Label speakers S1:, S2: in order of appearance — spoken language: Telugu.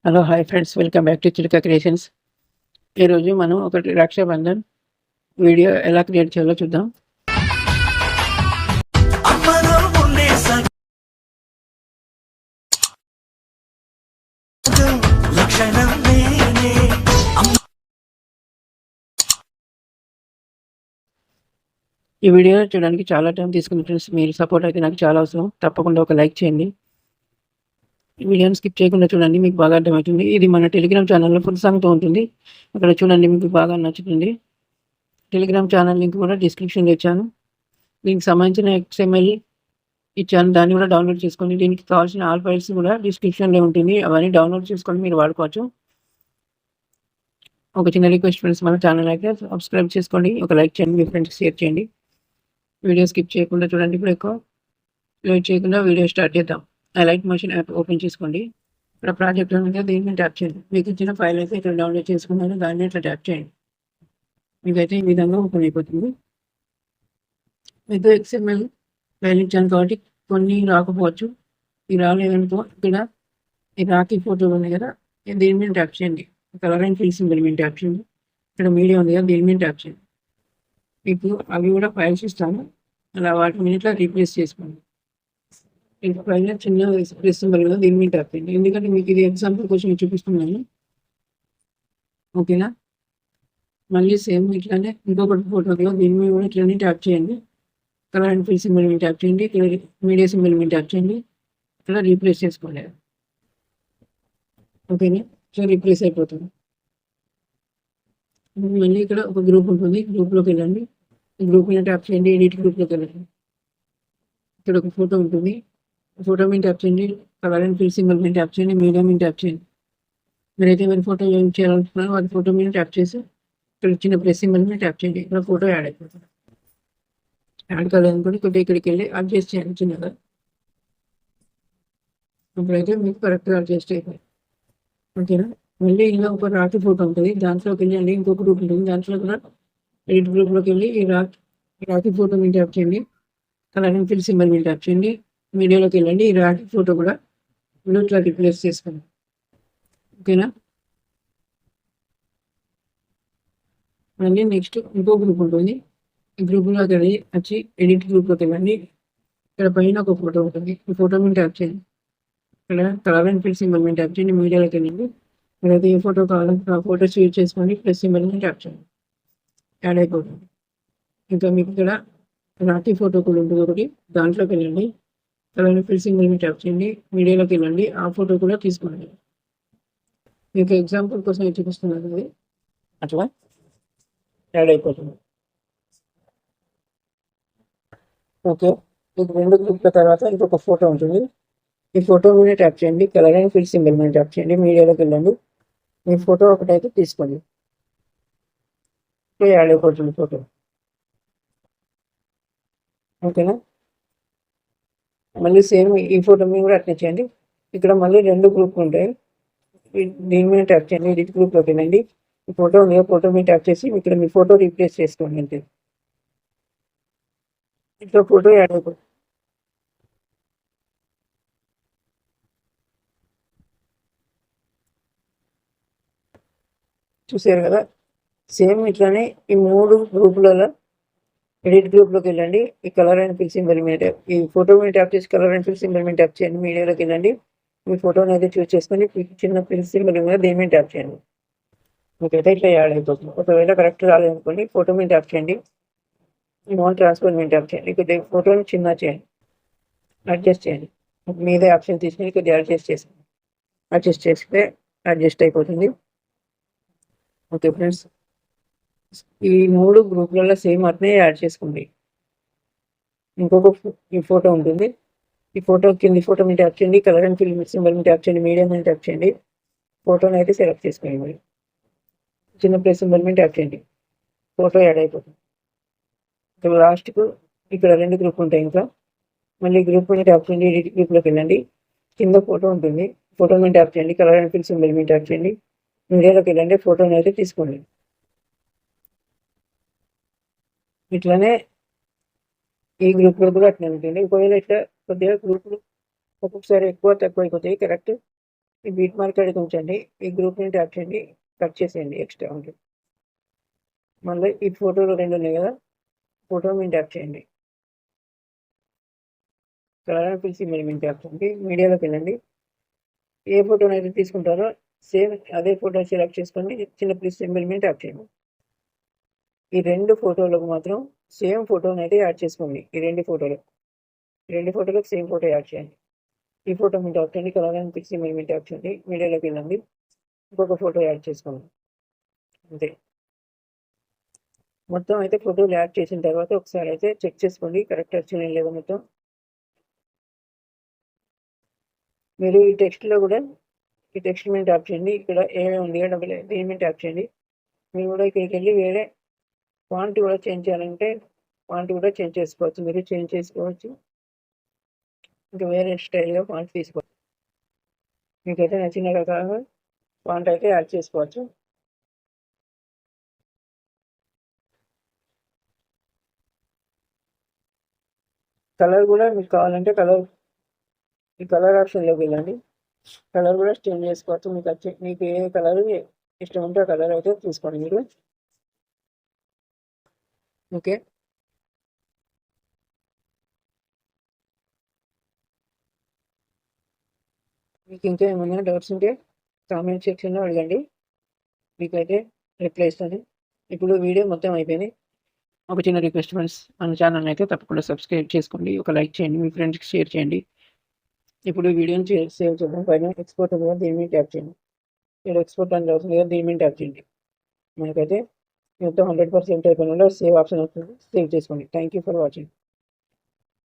S1: Hello hi friends, welcome back to చిలుక క్రియేషన్స్. ఈరోజు మనం ఒకటి రక్షాబంధన్ వీడియో ఎలా క్రియేట్ చేయాలో చూద్దాం. ఈ వీడియో చూడడానికి చాలా టైం తీసుకున్న ఫ్రెండ్స్, మీరు సపోర్ట్ అయితే నాకు చాలా అవసరం. తప్పకుండా ఒక లైక్ చేయండి. ఈ వీడియోని స్కిప్ చేయకుండా చూడండి, మీకు బాగా అర్థమవుతుంది. ఇది మన టెలిగ్రామ్ ఛానల్లో ఫుల్ సాంగ్తో ఉంటుంది. అక్కడ చూడండి, మీకు బాగా నచ్చుతుంది. టెలిగ్రామ్ ఛానల్ లింక్ కూడా డిస్క్రిప్షన్లో ఇచ్చాను. దీనికి సంబంధించిన XML ఇచ్చాను, దాన్ని కూడా డౌన్లోడ్ చేసుకోండి. దీనికి కావాల్సిన ఆల్ ఫైల్స్ కూడా డిస్క్రిప్షన్లో ఉంటుంది. అవన్నీ డౌన్లోడ్ చేసుకొని మీరు వాడుకోవచ్చు. ఒక చిన్న రిక్వెస్ట్ ఫ్రెండ్స్, మన ఛానల్ అయితే సబ్స్క్రైబ్ చేసుకోండి, ఒక లైక్ చేయండి, మీ ఫ్రెండ్స్కి షేర్ చేయండి. వీడియో స్కిప్ చేయకుండా చూడండి. ఇప్పుడు ఎక్కువ లేట్ చేయకుండా వీడియో స్టార్ట్ చేద్దాం. లైట్ మోషన్ యాప్ ఓపెన్ చేసుకోండి. ఇక్కడ ప్రాజెక్ట్ ఉంది, దీన్ని ట్యాప్ చేయండి. మీకు ఇచ్చిన ఫైల్ అయితే ఇక్కడ డౌన్లోడ్ చేసుకున్నాను, దాన్ని ఇట్లా ట్యాప్ చేయండి. మీకైతే ఈ విధంగా ఓపెన్ అయిపోతుంది. మీకు XML ఫైల్ ఇచ్చాను కాబట్టి కొన్ని రాకపోవచ్చు. ఇది రాలేదనుకో, ఇక్కడ ఈ రాఖీ ఫోటో ఉంది కదా, దీని మీద ట్యాప్ చేయండి. కలర్ అండ్ ఫిల్ సింబల్ మీద ట్యాప్ చేయండి. ఇక్కడ మీడియా ఉంది కదా, దీని మీద ట్యాప్ చేయండి. మీకు అవి కూడా ఫైల్స్ ఇస్తాను, అలా వాటి మీద ఇట్లా రీప్లేస్ చేసుకోండి. ఇంకా పైన చిన్న ప్రెస్ సింబల్ కదా, దీని మీద ట్యాప్ చేయండి. ఎందుకంటే మీకు ఇది ఎగ్జాంపుల్ కోసం చూపిస్తున్నాను, ఓకేనా. మళ్ళీ సేమ్ ఇట్లానే ఇంకొకటి ఫోటోలో దీని మీద కూడా ఇట్లనే ట్యాప్ చేయండి. కలర్ అండ్ ఫిల్ సింబల్ మీద ట్యాప్ చేయండి. ఇక్కడ మీడియా సింబల్ మీద ట్యాప్ చేయండి. ఇక్కడ రీప్లేస్ చేసుకోండి, ఓకేనా. సో రీప్లేస్ అయిపోతుంది. మళ్ళీ ఇక్కడ ఒక గ్రూప్ ఉంటుంది, గ్రూప్లోకి వెళ్ళండి. గ్రూప్ మీద ట్యాప్ చేయండి, ఎడిట్ గ్రూప్లోకి వెళ్ళండి. ఇక్కడ ఒక ఫోటో ఉంటుంది, ఫోటో మీద ట్యాప్ చేయండి. కలర్ అండ్ ఫిల్ సింబల్ మీద ట్యాప్ చేయండి. మీడియా మీద ట్యాప్ చేయండి. మీరైతే మరి ఫోటో ఏం చేయాలనుకుంటున్నారో అది ఫోటో మీద ట్యాప్ చేసి ఇక్కడ చిన్న ప్రెస్ సింబల్ మీద ట్యాప్ చేయండి. ఇక్కడ ఫోటో యాడ్ అయిపోతుంది. యాడ్ కాలేదనుకోండి, కొద్దిగా ఇక్కడికి వెళ్ళి అడ్జస్ట్ చేయండి చిన్నగా. ఇప్పుడైతే మీకు కరెక్ట్గా అడ్జస్ట్ అయిపోయింది, ఓకేనా. మళ్ళీ ఇలా ఒక రాఖీ ఫోటో ఉంటుంది, దాంట్లోకి వెళ్ళి ఇంకొక గ్రూప్ ఉంటుంది, దాంట్లో కూడా ఎడిట్ గ్రూప్లోకి వెళ్ళి ఈ రాఖీ ఫోటో మీద ట్యాప్ చేయండి. కలర్ అండ్ ఫిల్ సింబల్ మీద ట్యాప్ చేయండి. మీడియాలోకి వెళ్ళండి, ఈ రాఖీ ఫోటో కూడా ఇప్పుడు ఇట్లా రిప్లేస్ చేసుకోండి, ఓకేనా. మళ్ళీ నెక్స్ట్ ఇంకో గ్రూప్ ఉంటుంది, ఈ గ్రూప్లోకి వెళ్ళి వచ్చి ఎడిట్ గ్రూప్లోకి వెళ్ళండి. ఇక్కడ పైన ఒక ఫోటో ఉంటుంది, ఈ ఫోటో మీద ట్యాప్ చేయండి. ఇక్కడ కలర్ అండ్ ఫిల్ సింబల్ మీద ట్యాప్ చేయండి. మీడియాలోకి వెళ్ళండి. మీరైతే ఏ ఫోటో కావాలంటే ఆ ఫోటో యూజ్ చేసుకోండి, ప్లస్ సింబల్ మీద ట్యాప్ చేయండి. యాడ్ అయిపోతుంది. ఇంకా మీకు ఇక్కడ రాఖీ ఫోటో కూడా ఉంటుంది ఒకటి, దాంట్లోకి వెళ్ళండి. కలర్ అండ్ ఫిల్ సింబల్ మీద ట్యాప్ చేయండి. మీడియాలోకి వెళ్ళండి, ఆ ఫోటో కూడా తీసుకోండి. మీకు ఎగ్జాంపుల్ కోసం చూపిస్తున్నాను, అది అట్లా యాడ్ అయిపోతుంది, ఓకే. మీకు రెండు గ్రూప్ల తర్వాత ఇంకొక ఫోటో ఉంటుంది, ఈ ఫోటో మీద ట్యాప్ చేయండి. కలర్ అండ్ ఫిల్ సింబల్ మీద ట్యాప్ చేయండి. మీడియాలోకి వెళ్ళండి, మీ ఫోటో ఒకటైతే తీసుకోండి. యాడ్ అయిపోతుంది ఫోటో, ఓకేనా. మళ్ళీ సేమ్ ఈ ఫోటో మీద కూడా అట్లా చేయండి. ఇక్కడ మళ్ళీ రెండు గ్రూప్లు ఉంటాయి, దీని మీద ట్యాప్ చేయండి. ఎడిట్ గ్రూప్లోకి వెళ్ళండి. ఈ ఫోటో ఉంది, ఫోటో మీద ట్యాప్ చేసి ఇక్కడ మీ ఫోటో రీప్లేస్ చేసుకోండి అంతే. ఇట్లా ఫోటో యాడ్ అయిపోతుంది. చూసారు కదా, సేమ్ ఇట్లానే ఈ మూడు గ్రూపులలో ఎడిట్ గ్రూప్లోకి వెళ్ళండి. ఈ కలర్ అండ్ ఫిల్ సింబల్ మీద ఈ ఫోటో మీద ట్యాప్ చేసి కలర్ అండ్ ఫిల్ సింబల్ మీద ట్యాప్ చేయండి. మీడియాలోకి వెళ్ళండి, మీ ఫోటోని అయితే చూస్ చేసుకొని చిన్న ఫిల్ సింబల్ మీద దేని మీద ట్యాప్ చేయండి. మీకైతే ఇట్లా యాడ్ అయిపోతుంది. ఒకవేళ కరెక్ట్ రాలేదనుకోండి, ఫోటో మీద ట్యాప్ చేయండి. నాన్ ట్రాన్స్ఫర్ మీద ట్యాప్ చేయండి. కొద్దిగా ఫోటోని చిన్న చేయండి, అడ్జస్ట్ చేయండి. మీదే ఆప్షన్ తీసుకుని కొద్దిగా అడ్జస్ట్ చేస్తే అడ్జస్ట్ అయిపోతుంది, ఓకే ఫ్రెండ్స్. ఈ మూడు గ్రూప్లలో సేమ్ అట్నే యాడ్ చేసుకోండి. ఇంకొక ఈ ఫోటో ఉంటుంది, ఈ ఫోటో కింది ఫోటో మీద ట్యాప్ చేయండి. కలర్ అండ్ ఫిల్ సింబల్ మీద ట్యాప్ చేయండి. మీడియం మీద ట్యాప్ చేయండి. ఫోటోని అయితే సెలెక్ట్ చేసుకోండి. మరి చిన్న ప్లస్ సింబల్ మీద ట్యాప్ చేయండి, ఫోటో యాడ్ అయిపోతుంది. ఇక్కడ లాస్ట్కు ఇక్కడ రెండు గ్రూప్ ఉంటాయి. ఇంకా మళ్ళీ గ్రూప్ మీద ట్యాప్ చేయండి. ఎడిట్ గ్రూప్లోకి వెళ్ళండి. కింద ఫోటో ఉంటుంది, ఫోటో మీద ట్యాప్ చేయండి. కలర్ అండ్ ఫిల్ సింబల్ మీద ట్యాప్ చేయండి. మీడియాలోకి వెళ్ళండి, ఫోటోని అయితే తీసుకోండి. ఇట్లానే ఈ గ్రూప్లో కూడా అట్లా ఉంటుంది. ఒకవేళ ఇట్లా కొద్దిగా గ్రూపులు ఒక్కొక్కసారి ఎక్కువ తక్కువ అయిపోతాయి, కరెక్ట్ ఈ బీట్ మార్క్ అడిగి ఉంచండి. ఈ గ్రూప్ని ట్యాప్ చేయండి, కట్ చేసేయండి ఎక్స్ట్రా ఉంది. మళ్ళీ ఈ ఫోటోలు 2 ఉన్నాయి కదా, ఫోటో మీద ట్యాప్ చేయండి. కలర్ అండ్ ఫిల్ సింబల్ మీద ట్యాప్ చేయండి. మీడియాలోకి వెళ్ళండి. ఏ ఫోటోని అయితే తీసుకుంటారో సేమ్ అదే ఫోటో సెలెక్ట్ చేసుకోండి. చిన్న ప్లస్ సింబల్ మీద ట్యాప్ చేయండి. ఈ 2 ఫోటోలకు మాత్రం సేమ్ ఫోటోని అయితే యాడ్ చేసుకోండి. ఈ 2 ఫోటోలకు సేమ్ ఫోటో యాడ్ చేయండి. ఈ ఫోటో మీద ట్యాప్ చేయండి. కలర్ అండ్ ఫిల్ సింబల్ మీద ట్యాప్ చేయండి. మీడియాలోకి వెళ్ళండి. ఇంకొక ఫోటో యాడ్ చేసుకోండి. అంతే. మొత్తం అయితే ఫోటోలు యాడ్ చేసిన తర్వాత ఒకసారి అయితే చెక్ చేసుకోండి కరెక్ట్ వచ్చినాయి లేదో మొత్తం. మీరు ఈ టెక్స్ట్లో కూడా ఈ టెక్స్ట్ మీద ట్యాప్ చేయండి. ఇక్కడ ఏమేమి ఉంది దీని మీద ట్యాప్ చేయండి. మీరు కూడా ఇక్కడికి వెళ్ళి వేరే ఫాంట్ కూడా చేంజ్ చేయాలంటే ఫాంట్ కూడా చేంజ్ చేసుకోవచ్చు. మీరు చేంజ్ చేసుకోవచ్చు. ఇంకా వేరే స్టైల్గా ఫాంట్ తీసుకోవచ్చు. మీకైతే నచ్చిన రకాల ఫాంట్ అయితే యాడ్ చేసుకోవచ్చు. కలర్ కూడా మీకు కావాలంటే ఈ కలర్ ఆప్షన్లోకి వెళ్ళండి. కలర్ కూడా చేంజ్ చేసుకోవచ్చు. మీకు ఏ కలర్ ఇష్టం ఉంటే ఆ కలర్ అయితే తీసుకోండి మీరు. ఓకే. మీకు ఇంకా ఏమైనా డౌట్స్ ఉంటే కామెంట్ సెక్షన్లో అడగండి, మీకైతే రిప్లై ఇస్తాను. ఇప్పుడు వీడియో మొత్తం అయిపోయింది. ఒక చిన్న రిక్వెస్ట్ ఫ్రెండ్స్, మన ఛానల్ అయితే తప్పకుండా సబ్స్క్రైబ్ చేసుకోండి, ఒక లైక్ చేయండి, మీ ఫ్రెండ్స్కి షేర్ చేయండి. ఇప్పుడు వీడియోని సేవ్ చేద్దాం. పైన ఎక్స్పోర్ట్ ఉంది కదా, దీని మీద ట్యాప్ చేయండి. ఇక్కడ ఎక్స్పోర్ట్ అని అవుతుంది కదా, దీని మీద ట్యాప్ చేయండి. మనకైతే మొత్తం 100% అయిపోయిన సేవ్ ఆప్షన్ వస్తుంది. సేవ్ చేసుకోండి. Thank you for watching.